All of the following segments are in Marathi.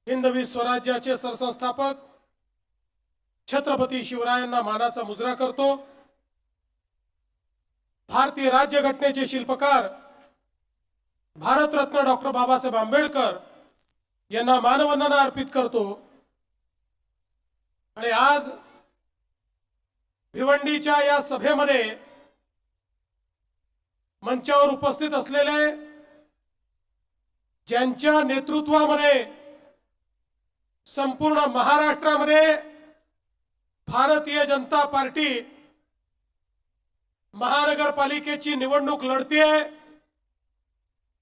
हिंदवी स्वराज्याचे सरसंस्थापक छत्रपती शिवरायांना मानाचा मुजरा करतो। भारतीय राज्यघटनेचे शिल्पकार भारतरत्न डॉक्टर बाबासाहेब आंबेडकर यांना मानवंदना अर्पित करतो। आणि आज भिवंडीच्या या सभेमध्ये मंचावर उपस्थित असलेले ज्यांच्या नेतृत्वामध्ये संपूर्ण महाराष्ट्रामध्ये भारतीय जनता पार्टी महानगरपालिकेची निवडणूक लढतेय,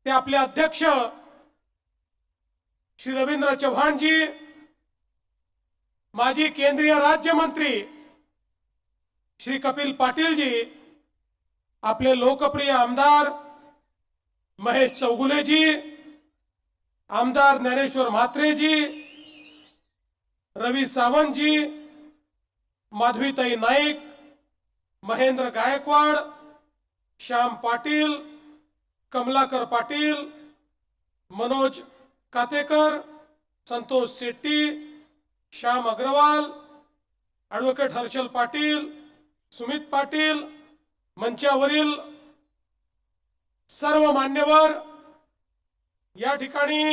ते आपले अध्यक्ष श्री रवींद्र चव्हाण जी, माजी केंद्रीय राज्यमंत्री श्री कपिल पाटील जी, आपले लोकप्रिय आमदार महेश चौगुले जी, आमदार ज्ञानेश्वर म्हात्रे जी, रवी सावंत जी, माधवीताई नाईक, महेंद्र गायकवाड, श्याम पाटील, कमलाकर पाटील, मनोज कातेकर, संतोष शेट्टी, श्याम अग्रवाल, ॲडव्होकेट हर्षल पाटील, सुमित पाटील, मंचावरील सर्व मान्यवर, या ठिकाणी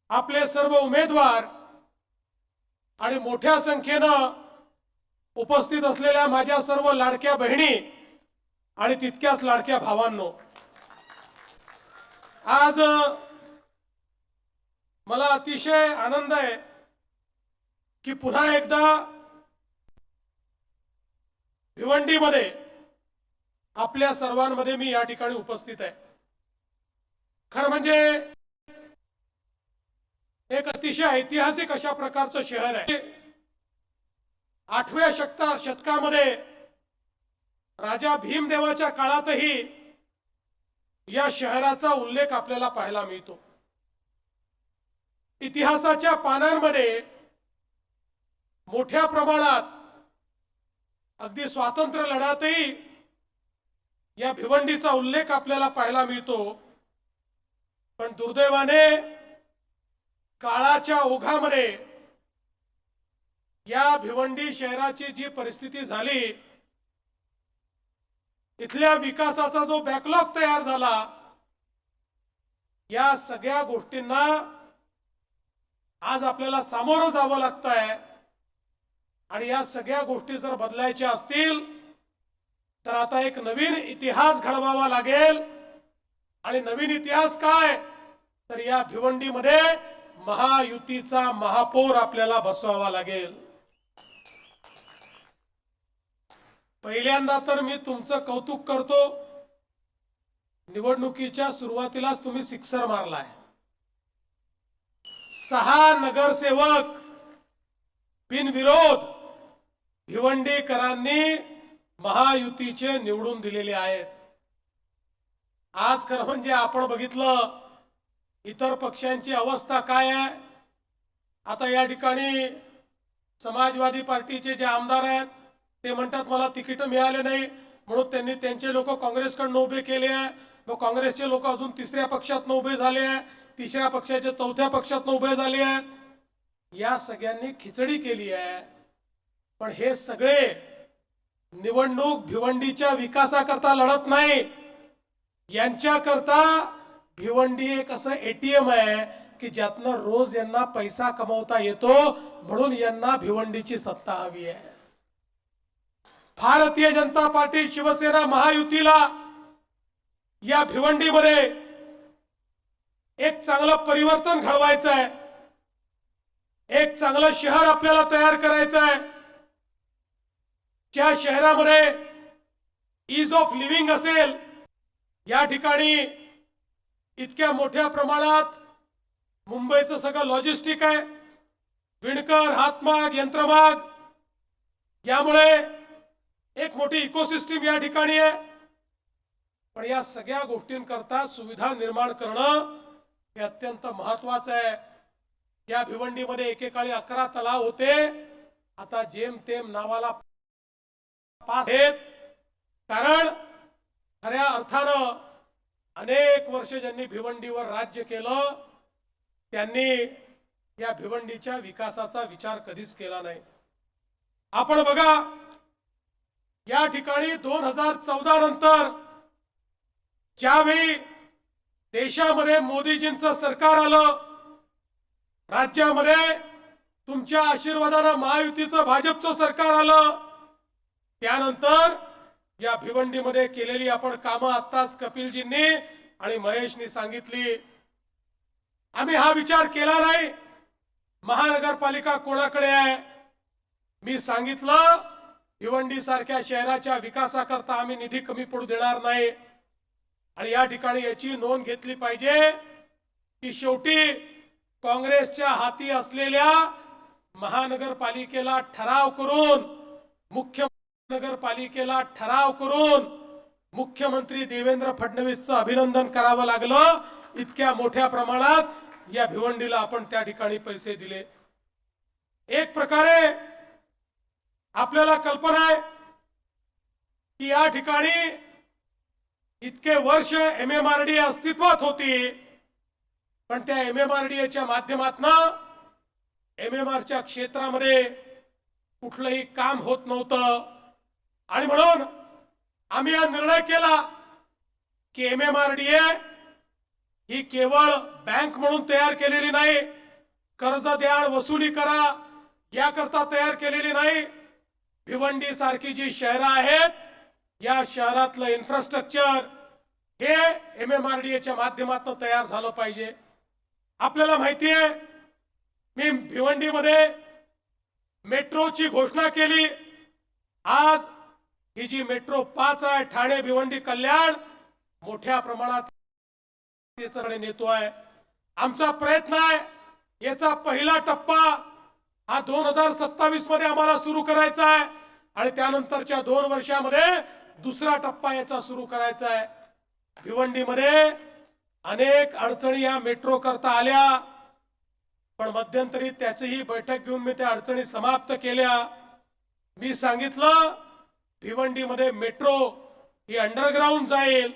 आपले सर्व उमेदवार आणि मोठ्या संख्येने उपस्थित असलेल्या माझ्या सर्व लाडक्या बहिणी आणि तितक्याच लाडक्या भावांनो, आज मला अतिशय आनंद आहे की पुन्हा एकदा भिवंडीमध्ये आपल्या सर्वांमध्ये मी या ठिकाणी उपस्थित आहे। खरं म्हणजे एक अतिशय ऐतिहासिक अशा प्रकारचं शहर आहे। 8व्या शतकामध्ये राजा भीमदेवाच्या काळातही या शहराचा उल्लेख आपल्याला पाहायला मिळतो। इतिहासाच्या पानांमध्ये मोठ्या प्रमाणात अगदी स्वातंत्र्य लढ्यातही या भिवंडीचा उल्लेख आपल्याला पाहायला मिळतो। पण दुर्दैवाने काळाच्या ओघामध्ये या भिवंडी शहराची जी परिस्थिती झाली, इथल्या विकासाचा जो बॅकलॉग तयार झाला, या सगळ्या गोष्टींना आज आपल्याला सामोरं जावं लागतंय। आणि या सगळ्या गोष्टी जर बदलायच्या असतील तर आता एक नवीन इतिहास घडवावा लागेल। आणि नवीन इतिहास काय, तर या भिवंडीमध्ये महायुतीचा महापौर आपल्याला बसवावा लागेल। पहिल्यांदा तर मी तुमचं कौतुक करतो, निवडणुकीच्या सुरुवातीलाच तुम्ही सिक्सर मारलाय। 6 नगरसेवक बिनविरोध भिवंडीकरांनी महायुतीचे निवडून दिलेले आहेत। आज खरं म्हणजे आपण बघितलं इतर पक्षांची अवस्था काय आहे। आता या ठिकाणी समाजवादी पार्टीचे जे आमदार आहेत ते म्हणतात मला तिकीट मिळाले नाही म्हणून त्यांनी त्यांचे लोक काँग्रेसकडून उभे केले आहे। मग काँग्रेसचे लोक अजून तिसऱ्या पक्षात उभे झाले आहे, तिसऱ्या पक्षाचे चौथ्या पक्षात उभे झाले आहेत। या सगळ्यांनी खिचडी केली आहे। पण हे सगळे निवडणूक भिवंडीच्या विकासाकरता लढत नाही, यांच्याकरता भिवंडी एक असं एटीएम आहे की ज्यातनं रोज यांना पैसा कमवता येतो, म्हणून यांना भिवंडीची सत्ता हवी आहे। भारतीय जनता पार्टी शिवसेना महायुतीला या भिवंडीमध्ये एक चांगलं परिवर्तन घडवायचं आहे, एक चांगलं शहर आपल्याला तयार करायचं आहे, ज्या शहरामध्ये ईज ऑफ लिव्हिंग असेल। या ठिकाणी इतक्या मोठ्या प्रमाणात मुंबईचं सगळं लॉजिस्टिक आहे, विणकर, हातमाग, यंत्रमाग, यामुळे एक मोठी इकोसिस्टीम या ठिकाणी आहे। पण या सगळ्या गोष्टींकरता सुविधा निर्माण करणं हे अत्यंत महत्त्वाचं आहे। या भिवंडीमध्ये एकेकाळी 11 तलाव होते, आता जेमतेम नावाला 5 आहेत। कारण खऱ्या अर्थानं अनेक वर्ष ज्यांनी भिवंडीवर राज्य केलं त्यांनी या भिवंडीच्या विकासाचा विचार कधीच केला नाही। आपण बघा, या ठिकाणी 2014 नंतर ज्यावेळी देशामध्ये मोदीजींचं सरकार आलं, राज्यामध्ये तुमच्या आशीर्वादाने महायुतीचं भाजपचं सरकार आलं, त्यानंतर या भिवंडीमध्ये केलेली आपण कामं आत्ताच कपिलजींनी आणि महेशनी सांगितली। आम्ही हा विचार केला नाही महानगरपालिका कोणाकडे आहे। मी सांगितलं भिवंडी सारख्या शहराच्या विकासाकरता आम्ही निधी कमी पडू देणार नाही। आणि या ठिकाणी याची नोंद घेतली पाहिजे की शेवटी काँग्रेसच्या हाती असलेल्या महानगरपालिकेला ठराव करून नगरपालिकेला ठराव करून मुख्यमंत्री देवेंद्र फडणवीसचं अभिनंदन करावं लागलं। इतक्या मोठ्या प्रमाणात या भिवंडीला आपण त्या ठिकाणी पैसे दिले। एक प्रकारे आपल्याला कल्पना आहे की या ठिकाणी इतके वर्ष MMRDA अस्तित्वात होती, पण त्या MMRDAच्या माध्यमातून MMRच्या क्षेत्रामध्ये कुठलंही काम होत नव्हतं। आणि म्हणून आम्ही हा निर्णय केला की MMRDA ही केवळ बँक म्हणून तयार केलेली नाही, कर्ज द्याण वसुली करा याकरता तयार केलेली नाही। भिवंडी सारखी जी शहरं आहेत, या शहरातलं इन्फ्रास्ट्रक्चर हे MMRDAच्या माध्यमातून तयार झालं पाहिजे। आपल्याला माहिती आहे, मी भिवंडीमध्ये मेट्रोची घोषणा केली। आज ही जी मेट्रो 5 आहे, ठाणे भिवंडी कल्याण, मोठ्या प्रमाणात त्याच्याकडे नेतोय। आमचा प्रयत्न आहे याचा पहिला टप्पा हा 2027 मध्ये आम्हाला सुरू करायचा आहे आणि त्यानंतरच्या 2 वर्षांमध्ये दुसरा टप्पा याचा सुरू करायचा आहे। भिवंडीमध्ये अनेक अडचणी या मेट्रो करता आल्या, पण मध्यंतरी त्याचीही बैठक घेऊन मी त्या अडचणी समाप्त केल्या। मी सांगितलं भिवंडीमध्ये मेट्रो ही अंडरग्राउंड जाईल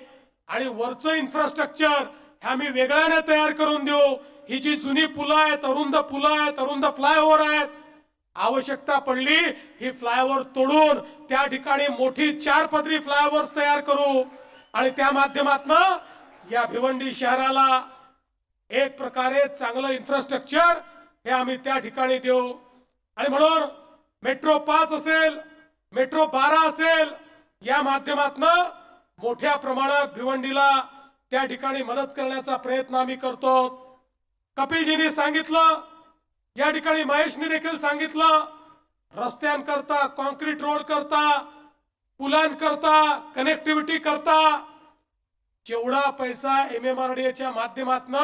आणि वरचं इन्फ्रास्ट्रक्चर हे आम्ही वेगळ्याने तयार करून देऊ। ही जी जुनी पुलं आहेत, अरुंद पुलं आहेत, अरुंद फ्लायओव्हर आहेत, आवश्यकता पडली ही फ्लायओव्हर तोडून त्या ठिकाणी मोठी 4 पदरी फ्लायओव्हर्स तयार करू आणि त्या माध्यमातून या भिवंडी शहराला एक प्रकारे चांगलं इन्फ्रास्ट्रक्चर हे आम्ही त्या ठिकाणी देऊ। आणि म्हणून मेट्रो 5 असेल, मेट्रो 12 असेल, या माध्यमातून मोठ्या प्रमाणात भिवंडीला त्या ठिकाणी मदत करण्याचा प्रयत्न आम्ही करतो। कपिलजींनी सांगितलं, या ठिकाणी महेशनी देखील सांगितलं, रस्त्यांकरता, कॉन्क्रीट रोड करता, पुलांकरता, कनेक्टिव्हिटी करता जेवढा पैसा MMRDAच्या माध्यमातून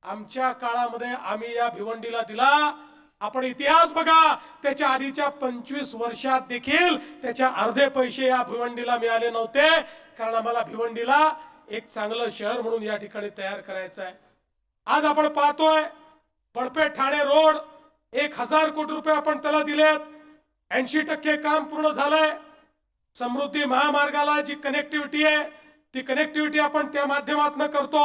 आमच्या काळामध्ये आम्ही या भिवंडीला दिला, आपण इतिहास बघा, त्याच्या आधीच्या 25 वर्षात देखील त्याच्या अर्धे पैसे या भिवंडीला मिळाले नव्हते, कारण आम्हाला भिवंडीला एक चांगलं शहर म्हणून या ठिकाणी तयार करायचं आहे। आज आपण पाहतोय बडपे ठाणे रोड 1000 कोटी रुपये आपण त्याला दिलेत, 80% काम पूर्ण झालंय। समृद्धी महामार्गाला जी कनेक्टिव्हिटी आहे ती कनेक्टिव्हिटी आपण त्या माध्यमातून करतो,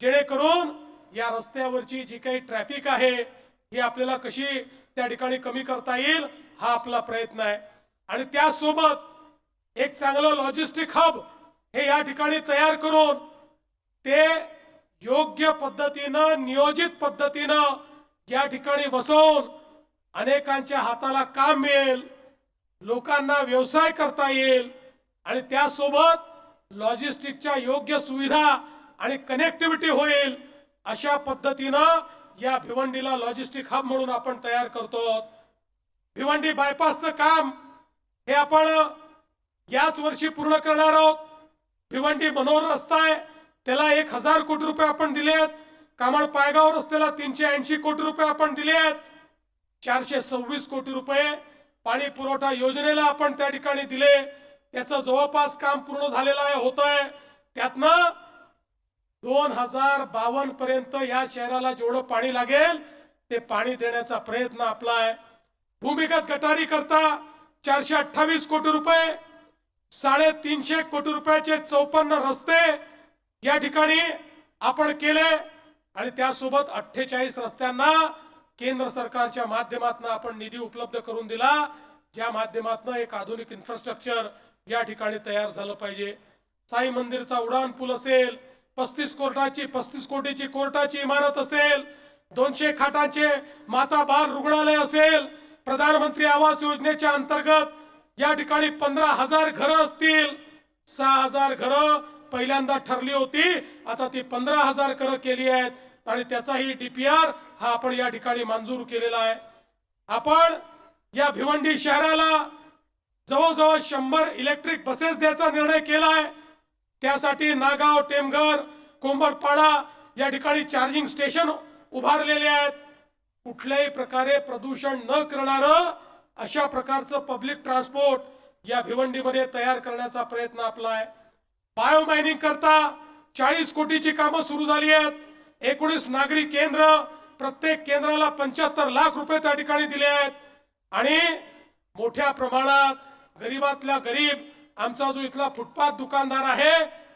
जेणेकरून या रस्त्यावरची जी काही ट्रॅफिक आहे ही आपल्याला कशी त्या ठिकाणी कमी करता येईल हा आपला प्रयत्न आहे। आणि त्यासोबत एक चांगलं लॉजिस्टिक हब हे या ठिकाणी तयार करून ते योग्य पद्धतीनं, नियोजित पद्धतीनं या ठिकाणी बसवून अनेकांच्या हाताला काम मिळेल, लोकांना व्यवसाय करता येईल आणि त्यासोबत लॉजिस्टिकच्या योग्य सुविधा आणि कनेक्टिव्हिटी होईल, अशा पद्धतीनं या भिवंडीला लॉजिस्टिक हब म्हणून आपण तयार करतो। भिवंडी बायपासचं काम हे आपण याच वर्षी पूर्ण करणार आहोत। भिवंडी मनोहर रस्ता आहे त्याला 1000 कोटी रुपये आपण दिलेत, कामण पायगाव रस्त्याला 380 कोटी रुपये आपण दिलेत, 426 कोटी रुपये पाणी पुरवठा योजनेला आपण त्या ठिकाणी दिले, त्याचं जवळपास काम पूर्ण झालेलं आहे, होतंय। त्यातनं 2052 पर्यंत या शहराला जेवढं पाणी लागेल ते पाणी देण्याचा प्रयत्न आपला आहे। भूमिगत गटारी करता 428 कोटी रुपये, 350 कोटी रुपयाचे 54 रस्ते या ठिकाणी आपण केले आणि त्यासोबत 48 रस्त्यांना केंद्र सरकारच्या माध्यमातून आपण निधी उपलब्ध करून दिला, ज्या माध्यमातून एक आधुनिक इन्फ्रास्ट्रक्चर या ठिकाणी तयार झालं पाहिजे। साई मंदिरचा उडान पूल असेल, 35 कोटीची कोर्टाची इमारत असेल, 200 खाटांचे माता बाल रुग्णालय असेल, प्रधानमंत्री आवास योजनेच्या अंतर्गत या ठिकाणी 15,000 घरं असतील, 6,000 घरं पहिल्यांदा ठरली होती, आता ती 15,000 घरं केली आहेत आणि त्याचाही डीपीआर हा आपण या ठिकाणी मंजूर केलेला आहे। आपण या भिवंडी शहराला जवळजवळ 100 इलेक्ट्रिक बसेस द्यायचा निर्णय केलाय। त्यासाठी नागाव, टेमघर, कोंबडपाडा या ठिकाणी चार्जिंग स्टेशन उभारलेले आहेत। कुठल्याही प्रकारे प्रदूषण न करणारं अशा प्रकारचं पब्लिक ट्रान्सपोर्ट या भिवंडीमध्ये तयार करण्याचा प्रयत्न आपला आहे। बायो मायनिंग करता 40 कोटीची कामं सुरू झाली आहेत। 19 नागरी केंद्र, प्रत्येक केंद्राला 75 लाख रुपये त्या ठिकाणी दिले आहेत आणि मोठ्या प्रमाणात गरीबातल्या गरीब आमचा जो इथला फुटपाथ दुकानदार आहे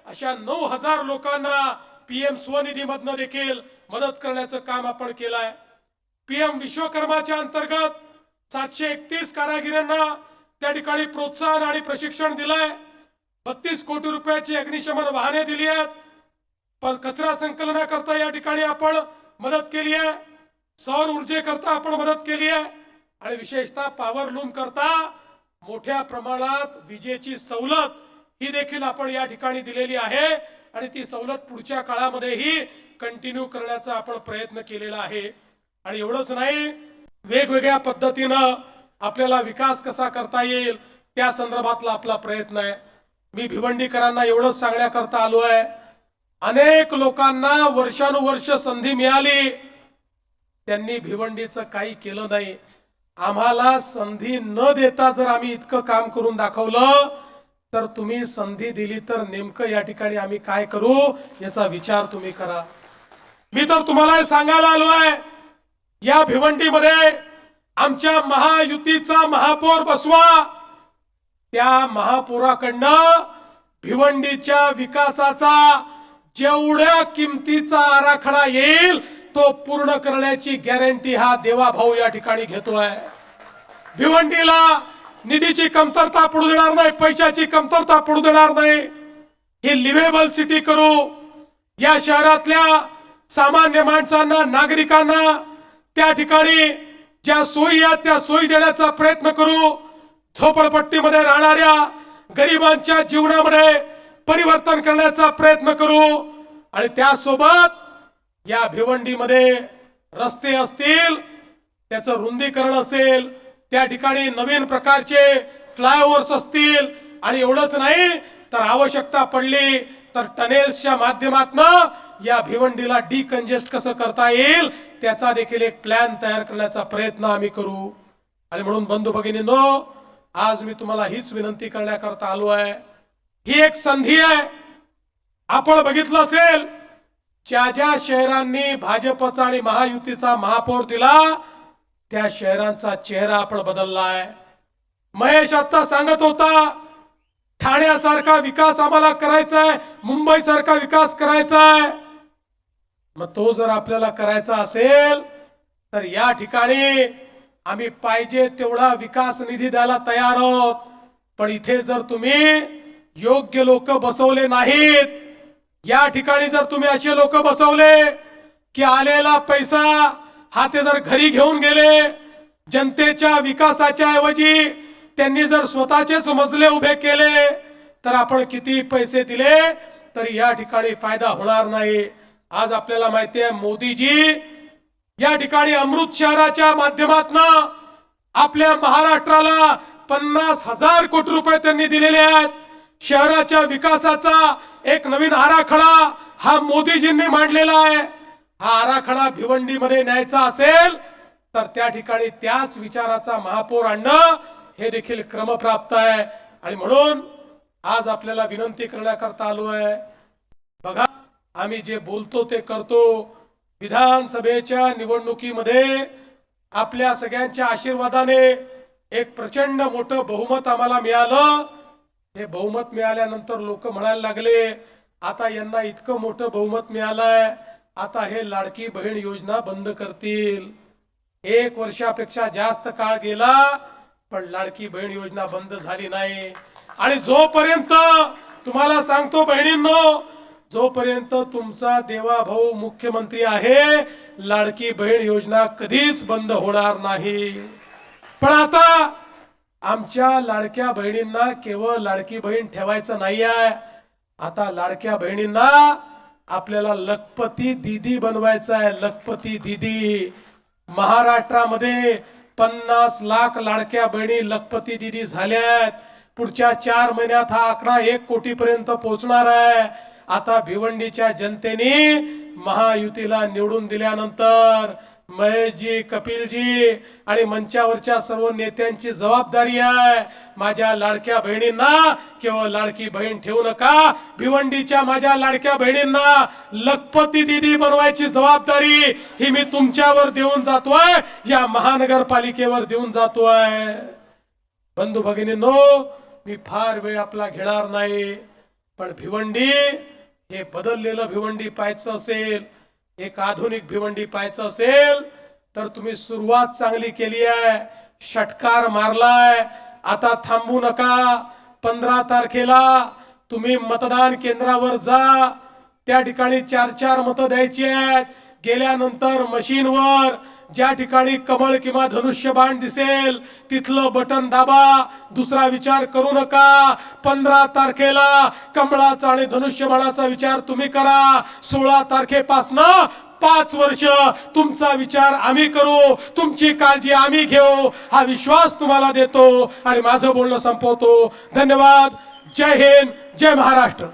अशा 9,000 लोकांना पीएम स्वनिधी मधनं देखील मदत करण्याचं काम आपण केलं आहे। पीएम विश्वकर्माच्या अंतर्गत 731 कारागिरांना त्या ठिकाणी प्रोत्साहन आणि प्रशिक्षण दिलंय। 32 कोटी रुपयाची अग्निशमन वाहने दिली आहेत। पण कचरा संकलनाकरता या ठिकाणी आपण मदत केली आहे, सौर ऊर्जेकरता आपण मदत केली आहे आणि विशेषतः पॉवर लूम करता मोठ्या प्रमाणात विजेची सवलत ही देखील आपण या ठिकाणी दिलेली आहे आणि ती सवलत पुढच्या काळामध्येही कंटिन्यू करण्याचा आपण प्रयत्न केलेला आहे। आणि एवढंच नाही, वेगवेगळ्या पद्धतीनं आपल्याला विकास कसा करता येईल त्या संदर्भातला आपला प्रयत्न आहे। मी भिवंडीकरांना एवढंच सांगण्याकरता आलो आहे, अनेक लोकांना वर्षानुवर्ष संधी मिळाली, त्यांनी भिवंडीचं काही केलं नाही। आम्हाला संधी न देता जर आम्ही इतकं काम करून दाखवलं तर तुम्ही संधी दिली तर नेमकं या ठिकाणी आम्ही काय करू याचा विचार तुम्ही करा। मी तर तुम्हाला सांगायला आलो आहे, या भिवंडीमध्ये आमच्या महायुतीचा महापौर बसवा, त्या महापौराकडनं भिवंडीच्या विकासाचा जेवढ्या किमतीचा आराखडा येईल तो पूर्ण करण्याची गॅरंटी हा देवाभाऊ या ठिकाणी घेतोय। भिवंडीला निधीची कमतरता पडू देणार नाही, पैशाची कमतरता पडू देणार नाही। ही लिव्हेबल सिटी करू, या शहरातल्या सामान्य माणसांना, नागरिकांना त्या ठिकाणी ज्या सोयी आहेत त्या सोयी देण्याचा प्रयत्न करू। झोपडपट्टीमध्ये राहणाऱ्या गरिबांच्या जीवनामध्ये परिवर्तन करण्याचा प्रयत्न करू आणि त्यासोबत या भिवंडीमध्ये रस्ते असतील, त्याचं रुंदीकरण असेल, त्या ठिकाणी नवीन प्रकारचे फ्लायओव्हर्स असतील आणि एवढंच नाही तर आवश्यकता पडली तर टनेल्सच्या माध्यमातून या भिवंडीला डिकंजेस्ट कसं करता येईल त्याचा देखील एक प्लॅन तयार करण्याचा प्रयत्न आम्ही करू। आणि म्हणून बंधू भगिनींनो, आज मी तुम्हाला हीच विनंती करण्याकरता आलो आहे। ही एक संधी आहे। आपण बघितलं असेल, ज्या ज्या शहरांनी भाजपचा आणि महायुतीचा महापौर दिला त्या शहरांचा चेहरा आपण बदललाय। महेश आता सांगत होता, ठाण्यासारखा विकास आम्हाला करायचा आहे, मुंबई सारखा विकास करायचा आहे। मग तो जर आपल्याला करायचा असेल तर या ठिकाणी आम्ही पाहिजे तेवढा विकास निधी द्यायला तयार आहोत, पण इथे जर तुम्ही योग्य लोक बसवले नाहीत, या ठिकाणी जर तुम्ही असे लोक बसवले की आलेला पैसा हा ते जर घरी घेऊन गेले, जनतेच्या विकासाच्या ऐवजी त्यांनी जर स्वतःचेच मजले उभे केले तर आपण किती पैसे दिले तरी या ठिकाणी फायदा होणार नाही। आज आपल्याला माहिती आहे, मोदीजी या ठिकाणी अमृत शहराच्या माध्यमातून आपल्या महाराष्ट्राला 50,000 कोटी रुपये त्यांनी दिलेले आहेत। शहराच्या विकासाचा एक नवीन आराखडा हा मोदीजींनी मांडलेला आहे। हा आराखडा भिवंडीमध्ये न्यायचा असेल तर त्या ठिकाणी त्याच विचाराचा महापौर आणणं हे देखील क्रमप्राप्त आहे। आणि म्हणून आज आपल्याला विनंती करण्याकरता आलो आहे, बघा आम्ही जे बोलतो ते करतो। विधानसभेच्या निवडणुकीमध्ये आपल्या सगळ्यांच्या आशीर्वादाने एक प्रचंड मोठं बहुमत आम्हाला मिळालं। हे बहुमत मिळाल्यानंतर लोक म्हणायला लागले, आता यांना इतकं मोठं बहुमत मिळालंय, आता हे लाडकी बहीण योजना बंद करतील. 1 वर्षापेक्षा जास्त काळ गेला पण लाडकी बहीण योजना बंद झाली नाही. आणि जोपर्यंत तुम्हाला सांगतो बहिणींनो, जोपर्यंत तुमचा देवाभाऊ मुख्यमंत्री आहे लाडकी बहीण योजना कधीच बंद होणार नाही. पण आता आमच्या लाडक्या बहिणींना केवळ लाडकी बहीण ठेवायचं नाही आहे, आता लाडक्या बहिणींना आपल्याला लखपती दीदी बनवायचं आहे. लखपती दीदी. महाराष्ट्रामध्ये 50 लाख लाडक्या बहिणी लखपती दीदी झाल्यात. पुढच्या 4 महिन्यात हा आकडा 1 कोटीपर्यंत पोहोचणार आहे. आता भिवंडीच्या जनतेने महायुतीला निवडून दिल्यानंतर महेशजी, कपिलजी आणि मंचावरच्या सर्व नेत्यांची जबाबदारी आहे. माझ्या लाडक्या बहिणींना केवळ लाडकी बहीण ठेवू नका, भिवंडीच्या माझ्या लाडक्या बहिणींना लखपती दीदी बनवायची जबाबदारी ही मी तुमच्यावर देऊन जातोय, या महानगरपालिकेवर देऊन जातोय. बंधू भगिनींनो, मी फार वेळ आपला घेणार नाही, पण भिवंडी हे बदललेलं भिवंडी पाहायचं असेल, एक आधुनिक भिवंडी पाहायचं असेल तर तुम्ही सुरुवात चांगली केली आहे, षटकार मारलाय. आता थांबू नका. 15 तारखेला तुम्ही मतदान केंद्रावर जा. त्या ठिकाणी 4-4 मतं द्यायची आहेत. गेल्यानंतर मशीनवर ज्या ठिकाणी कमळ किंवा धनुष्यबाण दिसेल तिथलं बटन दाबा. दुसरा विचार करू नका. 15 तारखेला कमळाचा आणि धनुष्यबाणाचा विचार तुम्ही करा. 16 तारखेपासनं 5 वर्ष तुमचा विचार आम्ही करू, तुमची काळजी आम्ही घेऊ, हा विश्वास तुम्हाला देतो आणि माझं बोलणं संपवतो. धन्यवाद. जय हिंद, जय महाराष्ट्र.